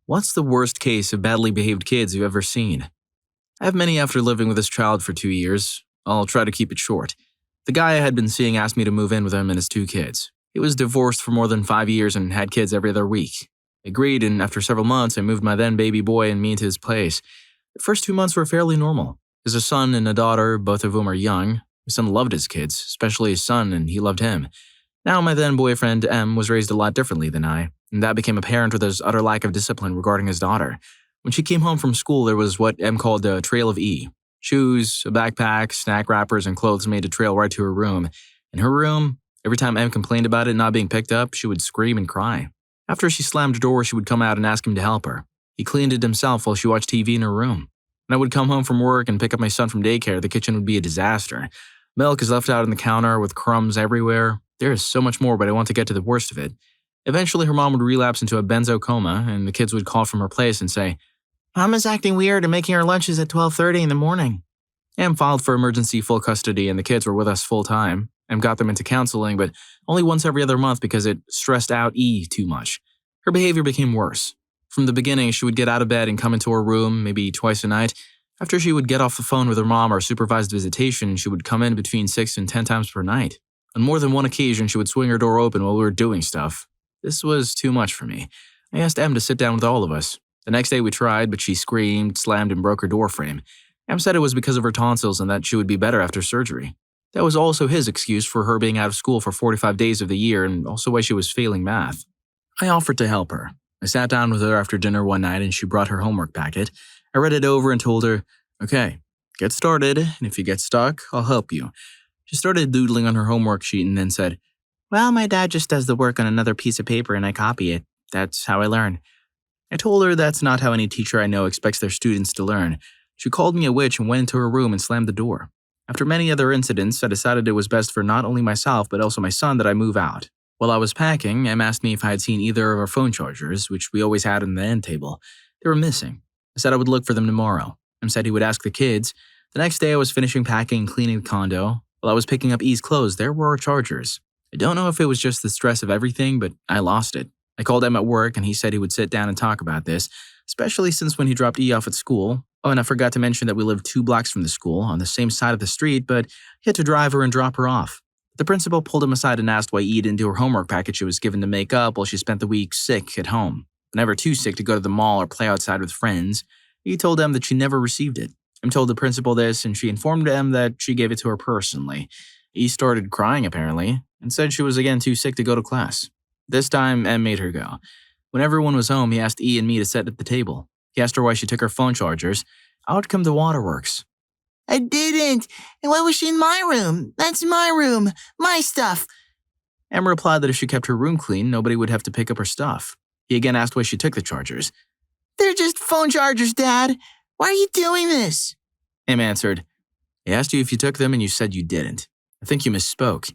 What's the worst case of badly behaved kids you've ever seen? I have many after living with this child for 2 years. I'll try to keep it short. The guy I had been seeing asked me to move in with him and his 2 kids. He was divorced for more than 5 years and had kids every other week. I agreed, and after several months, I moved my then baby boy and me into his place. The first 2 months were fairly normal. There's a son and a daughter, both of whom are young. My son loved his kids, especially his son, and he loved him. Now my then boyfriend, M, was raised a lot differently than I, and that became apparent with his utter lack of discipline regarding his daughter. When she came home from school, there was what M called a trail of E. Shoes, a backpack, snack wrappers, and clothes made a trail right to her room. In her room, every time M complained about it not being picked up, she would scream and cry. After she slammed the door, she would come out and ask him to help her. He cleaned it himself while she watched TV in her room. When I would come home from work and pick up my son from daycare, the kitchen would be a disaster. Milk is left out on the counter with crumbs everywhere. There is so much more, but I want to get to the worst of it. Eventually, her mom would relapse into a benzo coma, and the kids would call from her place and say, "Mama's acting weird and making her lunches at 12:30 in the morning." Em filed for emergency full custody, and the kids were with us full time. Em got them into counseling, but only once every other month because it stressed out E too much. Her behavior became worse. From the beginning, she would get out of bed and come into her room maybe twice a night. After she would get off the phone with her mom or supervised visitation, she would come in between 6 and 10 times per night. On more than one occasion, she would swing her door open while we were doing stuff. This was too much for me. I asked Em to sit down with all of us. The next day we tried, but she screamed, slammed, and broke her door frame. Em said it was because of her tonsils and that she would be better after surgery. That was also his excuse for her being out of school for 45 days of the year and also why she was failing math. I offered to help her. I sat down with her after dinner one night and she brought her homework packet. I read it over and told her, "Okay, get started, and if you get stuck, I'll help you." She started doodling on her homework sheet and then said, "Well, my dad just does the work on another piece of paper and I copy it. That's how I learn." I told her that's not how any teacher I know expects their students to learn. She called me a witch and went into her room and slammed the door. After many other incidents, I decided it was best for not only myself but also my son that I move out. While I was packing, Em asked me if I had seen either of our phone chargers, which we always had on the end table. They were missing. I said I would look for them tomorrow. Em said he would ask the kids. The next day I was finishing packing and cleaning the condo. While I was picking up E's clothes, there were our chargers. I don't know if it was just the stress of everything, but I lost it. I called Em at work and he said he would sit down and talk about this, especially since when he dropped E off at school. Oh, and I forgot to mention that we lived 2 blocks from the school, on the same side of the street, but he had to drive her and drop her off. The principal pulled him aside and asked why E didn't do her homework packet she was given to make up while she spent the week sick at home. Never too sick to go to the mall or play outside with friends. E told Em that she never received it. Em told the principal this, and she informed Em that she gave it to her personally. E started crying, apparently, and said she was again too sick to go to class. This time, Em made her go. When everyone was home, he asked E and me to sit at the table. He asked her why she took her phone chargers. Out come the waterworks. "I didn't. And why was she in my room? That's my room. My stuff." Em replied that if she kept her room clean, nobody would have to pick up her stuff. He again asked why she took the chargers. "They're just phone chargers, Dad. Why are you doing this?" Em answered, "I asked you if you took them and you said you didn't. I think you misspoke.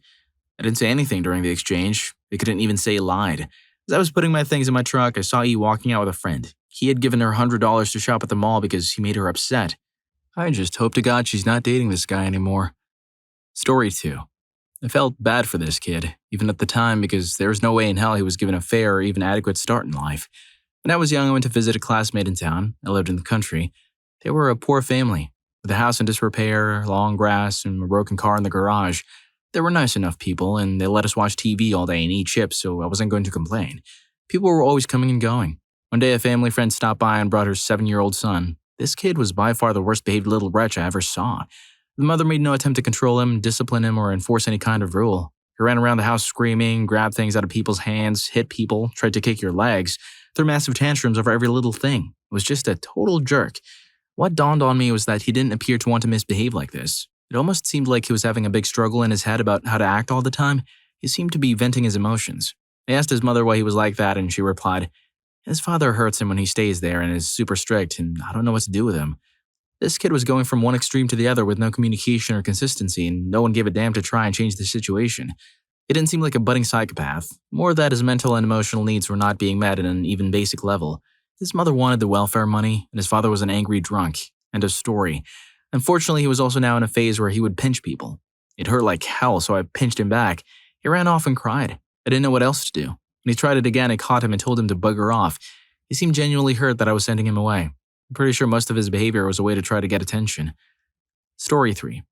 I didn't say anything during the exchange. I couldn't even say lied. As I was putting my things in my truck, I saw E walking out with a friend. He had given her $100 to shop at the mall because he made her upset. I just hope to God she's not dating this guy anymore." Story 2. I felt bad for this kid, even at the time, because there was no way in hell he was given a fair or even adequate start in life. When I was young, I went to visit a classmate in town. I lived in the country. They were a poor family, with a house in disrepair, long grass, and a broken car in the garage. They were nice enough people, and they let us watch TV all day and eat chips, so I wasn't going to complain. People were always coming and going. One day, a family friend stopped by and brought her 7-year-old son. This kid was by far the worst-behaved little wretch I ever saw. The mother made no attempt to control him, discipline him, or enforce any kind of rule. He ran around the house screaming, grabbed things out of people's hands, hit people, tried to kick your legs, threw massive tantrums over every little thing. It was just a total jerk. What dawned on me was that he didn't appear to want to misbehave like this. It almost seemed like he was having a big struggle in his head about how to act all the time. He seemed to be venting his emotions. I asked his mother why he was like that, and she replied, "His father hurts him when he stays there and is super strict, and I don't know what to do with him." This kid was going from one extreme to the other with no communication or consistency, and no one gave a damn to try and change the situation. He didn't seem like a budding psychopath, more that his mental and emotional needs were not being met at an even basic level. His mother wanted the welfare money, and his father was an angry drunk. End of story. Unfortunately, he was also now in a phase where he would pinch people. It hurt like hell, so I pinched him back. He ran off and cried. I didn't know what else to do. When he tried it again, I caught him and told him to bugger off. He seemed genuinely hurt that I was sending him away. I'm pretty sure most of his behavior was a way to try to get attention. Story 3.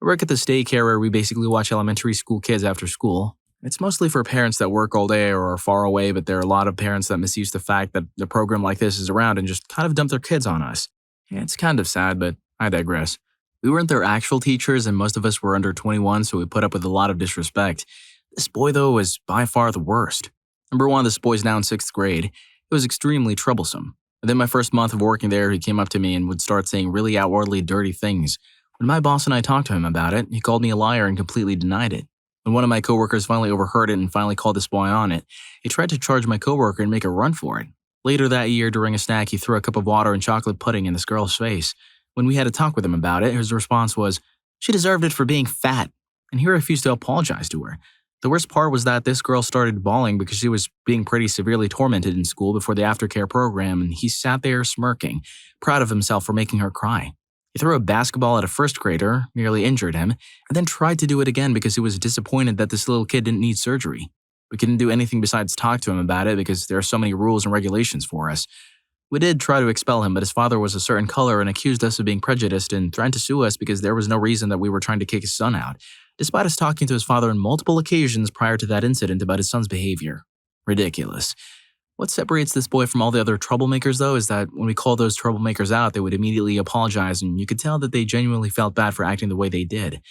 I work at this daycare where we basically watch elementary school kids after school. It's mostly for parents that work all day or are far away, but there are a lot of parents that misuse the fact that a program like this is around and just kind of dump their kids on us. It's kind of sad, but I digress. We weren't their actual teachers, and most of us were under 21, so we put up with a lot of disrespect. This boy, though, was by far the worst. Number one, this boy's now in 6th grade. It was extremely troublesome. Within my first month of working there, he came up to me and would start saying really outwardly dirty things. When my boss and I talked to him about it, he called me a liar and completely denied it. When one of my coworkers finally overheard it and finally called this boy on it, he tried to charge my coworker and make a run for it. Later that year, during a snack, he threw a cup of water and chocolate pudding in this girl's face. When we had a talk with him about it, his response was, "She deserved it for being fat," and he refused to apologize to her. The worst part was that this girl started bawling because she was being pretty severely tormented in school before the aftercare program, and he sat there smirking, proud of himself for making her cry. He threw a basketball at a 1st grader, nearly injured him, and then tried to do it again because he was disappointed that this little kid didn't need surgery. We couldn't do anything besides talk to him about it because there are so many rules and regulations for us. We did try to expel him, but his father was a certain color and accused us of being prejudiced and threatened to sue us because there was no reason that we were trying to kick his son out, despite us talking to his father on multiple occasions prior to that incident about his son's behavior. Ridiculous. What separates this boy from all the other troublemakers, though, is that when we called those troublemakers out, they would immediately apologize, and you could tell that they genuinely felt bad for acting the way they did.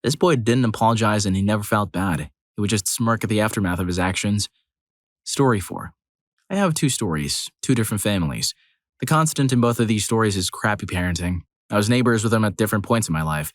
This boy didn't apologize, and he never felt bad. He would just smirk at the aftermath of his actions. Story 4. I have 2 stories, 2 different families. The constant in both of these stories is crappy parenting. I was neighbors with them at different points in my life.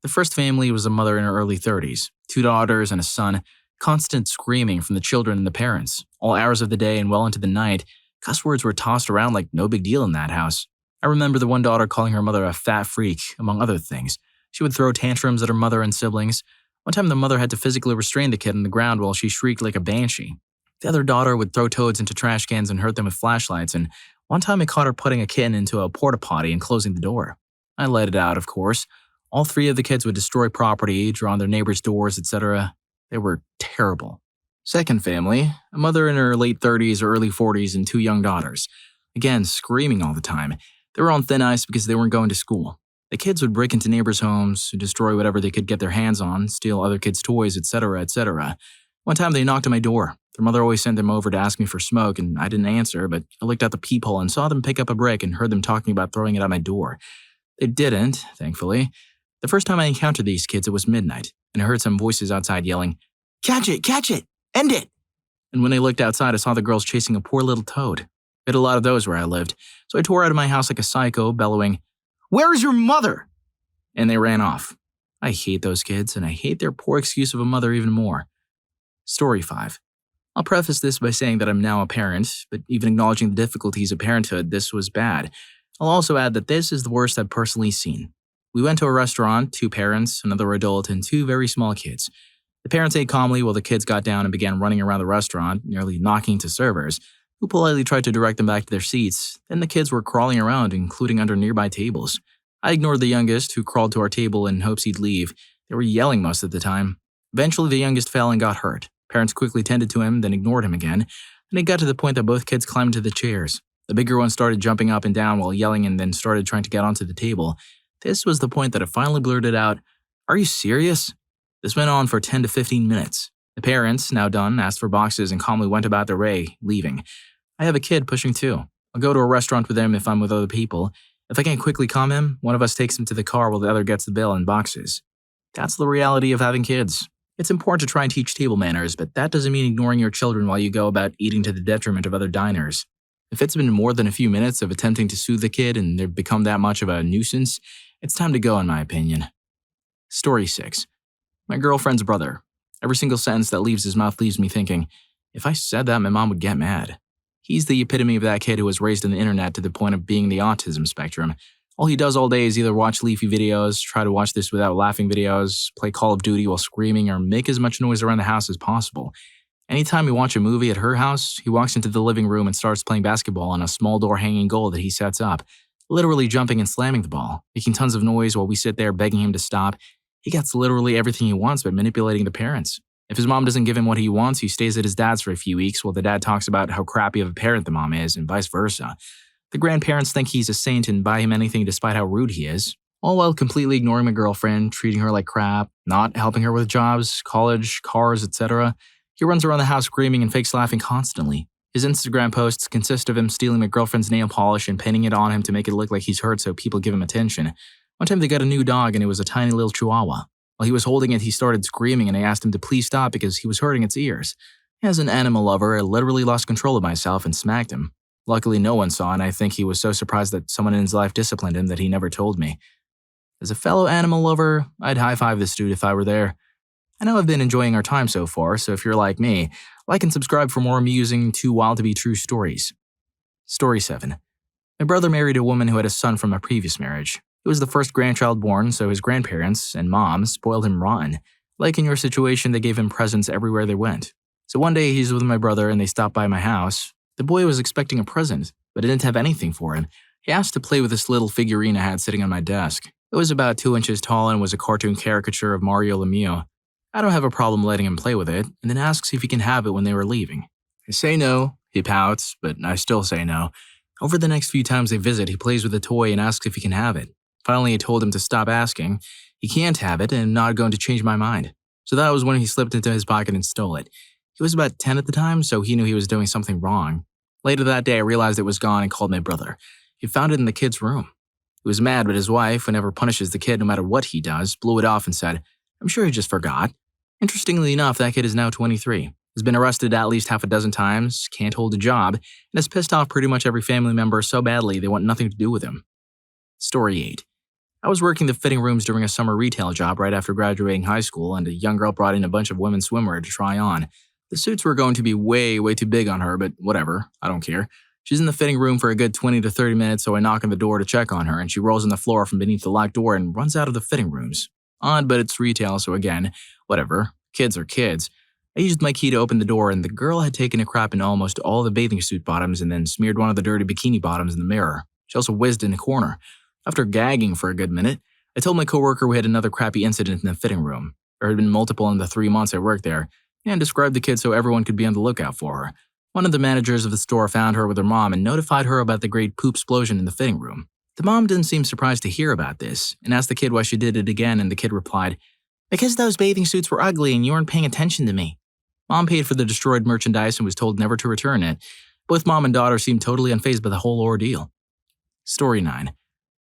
The first family was a mother in her early 30s, 2 daughters and a son. Constant screaming from the children and the parents. All hours of the day and well into the night, cuss words were tossed around like no big deal in that house. I remember the one daughter calling her mother a fat freak, among other things. She would throw tantrums at her mother and siblings. One time the mother had to physically restrain the kid on the ground while she shrieked like a banshee. The other daughter would throw toads into trash cans and hurt them with flashlights, and one time I caught her putting a kitten into a porta potty and closing the door. I let it out, of course. All 3 of the kids would destroy property, draw on their neighbors' doors, etc. They were terrible. Second family, a mother in her late 30s or early 40s and 2 young daughters. Again, screaming all the time. They were on thin ice because they weren't going to school. The kids would break into neighbors' homes, destroy whatever they could get their hands on, steal other kids' toys, etc., etc. One time they knocked on my door. Their mother always sent them over to ask me for smoke, and I didn't answer, but I looked out the peephole and saw them pick up a brick and heard them talking about throwing it at my door. They didn't, thankfully. The first time I encountered these kids, it was midnight, and I heard some voices outside yelling, catch it, end it!" And when I looked outside, I saw the girls chasing a poor little toad. We had a lot of those where I lived, so I tore out of my house like a psycho, bellowing, "Where is your mother?" And they ran off. I hate those kids, and I hate their poor excuse of a mother even more. Story 5. I'll preface this by saying that I'm now a parent, but even acknowledging the difficulties of parenthood, this was bad. I'll also add that this is the worst I've personally seen. We went to a restaurant, 2 parents, another adult, and 2 very small kids. The parents ate calmly while the kids got down and began running around the restaurant, nearly knocking to servers, who politely tried to direct them back to their seats. Then the kids were crawling around, including under nearby tables. I ignored the youngest, who crawled to our table in hopes he'd leave. They were yelling most of the time. Eventually, the youngest fell and got hurt. Parents quickly tended to him, then ignored him again, and it got to the point that both kids climbed into the chairs. The bigger one started jumping up and down while yelling and then started trying to get onto the table. This was the point that I finally blurted out, "Are you serious?" This went on for 10 to 15 minutes. The parents, now done, asked for boxes and calmly went about their way, leaving. I have a kid pushing 2. I'll go to a restaurant with him if I'm with other people. If I can't quickly calm him, one of us takes him to the car while the other gets the bill and boxes. That's the reality of having kids. It's important to try and teach table manners, but that doesn't mean ignoring your children while you go about eating to the detriment of other diners. If it's been more than a few minutes of attempting to soothe the kid and they've become that much of a nuisance, it's time to go, in my opinion. Story 6. My girlfriend's brother. Every single sentence that leaves his mouth leaves me thinking, if I said that, my mom would get mad. He's the epitome of that kid who was raised on the internet to the point of being the autism spectrum. All he does all day is either watch Leafy videos, try to watch this without laughing videos, play Call of Duty while screaming, or make as much noise around the house as possible. Anytime we watch a movie at her house, he walks into the living room and starts playing basketball on a small door hanging goal that he sets up, literally jumping and slamming the ball, making tons of noise while we sit there begging him to stop. He gets literally everything he wants by manipulating the parents. If his mom doesn't give him what he wants, he stays at his dad's for a few weeks while the dad talks about how crappy of a parent the mom is and vice versa. The grandparents think he's a saint and buy him anything despite how rude he is, all while completely ignoring my girlfriend, treating her like crap, not helping her with jobs, college, cars, etc. He runs around the house screaming and fakes laughing constantly. His Instagram posts consist of him stealing my girlfriend's nail polish and pinning it on him to make it look like he's hurt so people give him attention. One time they got a new dog and it was a tiny little chihuahua. While he was holding it, he started screaming and I asked him to please stop because he was hurting its ears. As an animal lover, I literally lost control of myself and smacked him. Luckily, no one saw, and I think he was so surprised that someone in his life disciplined him that he never told me. As a fellow animal lover, I'd high-five this dude if I were there. I know I've been enjoying our time so far, so if you're like me, like and subscribe for more amusing, too wild to be true stories. Story 7. My brother married a woman who had a son from a previous marriage. It was the first grandchild born, so his grandparents and mom spoiled him rotten. Like in your situation, they gave him presents everywhere they went. So one day he's with my brother and they stopped by my house. The boy was expecting a present, but I didn't have anything for him. He asked to play with this little figurine I had sitting on my desk. It was about 2 inches tall and was a cartoon caricature of Mario Lemieux. I don't have a problem letting him play with it, and then asks if he can have it when they were leaving. I say no, he pouts, but I still say no. Over the next few times they visit, he plays with the toy and asks if he can have it. Finally, I told him to stop asking. He can't have it, and I'm not going to change my mind. So that was when he slipped into his pocket and stole it. He was about 10 at the time, so he knew he was doing something wrong. Later that day, I realized it was gone and called my brother. He found it in the kid's room. He was mad, but his wife, who never punishes the kid no matter what he does, blew it off and said, "I'm sure he just forgot." Interestingly enough, that kid is now 23. Has been arrested at least half a dozen times, can't hold a job, and has pissed off pretty much every family member so badly they want nothing to do with him. Story 8. I was working the fitting rooms during a summer retail job right after graduating high school, and a young girl brought in a bunch of women's swimwear to try on. The suits were going to be way too big on her, but whatever, I don't care. She's in the fitting room for a good 20 to 30 minutes, so I knock on the door to check on her, and she rolls on the floor from beneath the locked door and runs out of the fitting rooms. Odd, but it's retail, so again, whatever. Kids are kids. I used my key to open the door, and the girl had taken a crap in almost all the bathing suit bottoms and then smeared one of the dirty bikini bottoms in the mirror. She also whizzed in a corner. After gagging for a good minute, I told my coworker we had another crappy incident in the fitting room. There had been multiple in the 3 months I worked there, and described the kid so everyone could be on the lookout for her. One of the managers of the store found her with her mom and notified her about the great poop explosion in the fitting room. The mom didn't seem surprised to hear about this, and asked the kid why she did it again, and the kid replied, "Because those bathing suits were ugly and you weren't paying attention to me." Mom paid for the destroyed merchandise and was told never to return it. Both mom and daughter seemed totally unfazed by the whole ordeal. Story 9.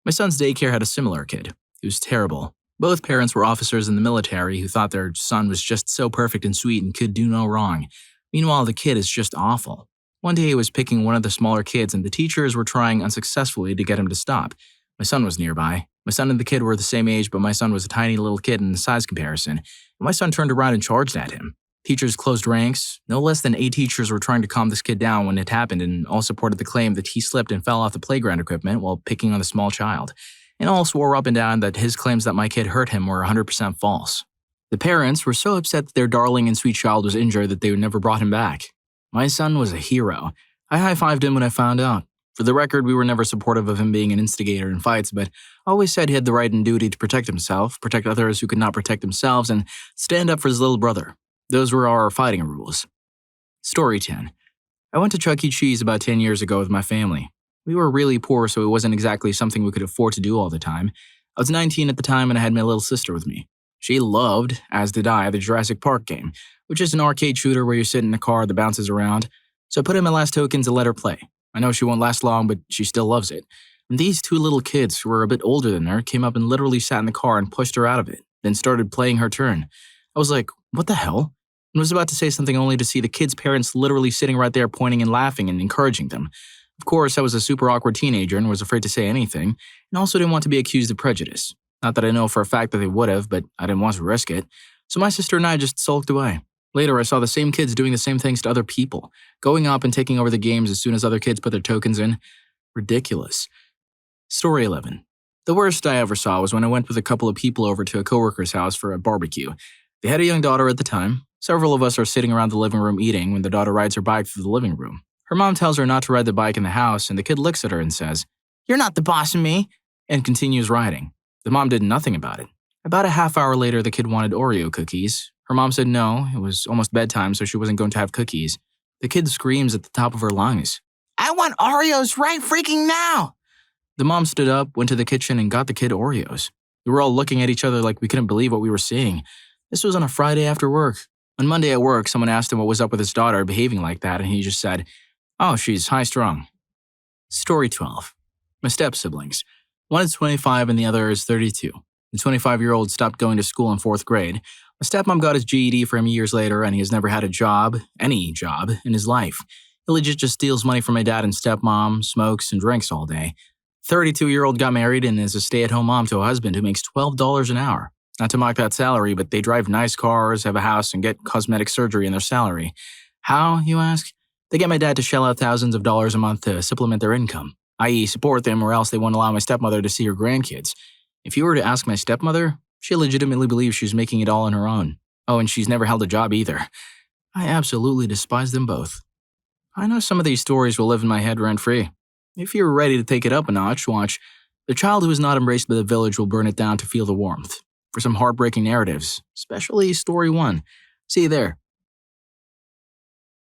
My son's daycare had a similar kid. He was terrible. Both parents were officers in the military who thought their son was just so perfect and sweet and could do no wrong. Meanwhile, the kid is just awful. One day he was picking one of the smaller kids and the teachers were trying unsuccessfully to get him to stop. My son was nearby. My son and the kid were the same age, but my son was a tiny little kid in the size comparison. And my son turned around and charged at him. Teachers closed ranks. No less than 8 teachers were trying to calm this kid down when it happened and all supported the claim that he slipped and fell off the playground equipment while picking on a small child. And all swore up and down that his claims that my kid hurt him were 100% false. The parents were so upset that their darling and sweet child was injured that they never brought him back. My son was a hero. I high-fived him when I found out. For the record, we were never supportive of him being an instigator in fights, but always said he had the right and duty to protect himself, protect others who could not protect themselves, and stand up for his little brother. Those were our fighting rules. Story 10. I went to Chuck E. Cheese about 10 years ago with my family. We were really poor, so it wasn't exactly something we could afford to do all the time. I was 19 at the time and I had my little sister with me. She loved, as did I, the Jurassic Park game, which is an arcade shooter where you sit in a car that bounces around. So I put in my last tokens and let her play. I know she won't last long, but she still loves it. And these 2 little kids, who were a bit older than her, came up and literally sat in the car and pushed her out of it, then started playing her turn. I was like, what the hell? And was about to say something only to see the kids' parents literally sitting right there pointing and laughing and encouraging them. Of course, I was a super awkward teenager and was afraid to say anything, and also didn't want to be accused of prejudice. Not that I know for a fact that they would have, but I didn't want to risk it. So my sister and I just sulked away. Later, I saw the same kids doing the same things to other people, going up and taking over the games as soon as other kids put their tokens in. Ridiculous. Story 11. The worst I ever saw was when I went with a couple of people over to a coworker's house for a barbecue. They had a young daughter at the time. Several of us are sitting around the living room eating when the daughter rides her bike through the living room. Her mom tells her not to ride the bike in the house, and the kid looks at her and says, "You're not the boss of me," and continues riding. The mom did nothing about it. About a half hour later, the kid wanted Oreo cookies. Her mom said no, it was almost bedtime, so she wasn't going to have cookies. The kid screams at the top of her lungs. I want Oreos right freaking now! The mom stood up, went to the kitchen, and got the kid Oreos. We were all looking at each other like we couldn't believe what we were seeing. This was on a Friday after work. On Monday at work, someone asked him what was up with his daughter behaving like that, and he just said, "Oh, she's high-strung." Story 12. My step-siblings. One is 25 and the other is 32. The 25-year-old stopped going to school in 4th grade. My stepmom got his GED for him years later, and he has never had a job, any job, in his life. He legit just steals money from my dad and stepmom, smokes, and drinks all day. 32-year-old got married and is a stay-at-home mom to a husband who makes $12 an hour. Not to mock that salary, but they drive nice cars, have a house, and get cosmetic surgery in their salary. How, you ask? They get my dad to shell out thousands of dollars a month to supplement their income, i.e. support them, or else they won't allow my stepmother to see her grandkids. If you were to ask my stepmother, she legitimately believes she's making it all on her own. Oh, and she's never held a job either. I absolutely despise them both. I know some of these stories will live in my head rent-free. If you're ready to take it up a notch, watch The Child Who Is Not Embraced by the Village Will Burn It Down to Feel the Warmth, for some heartbreaking narratives, especially Story 1. See you there.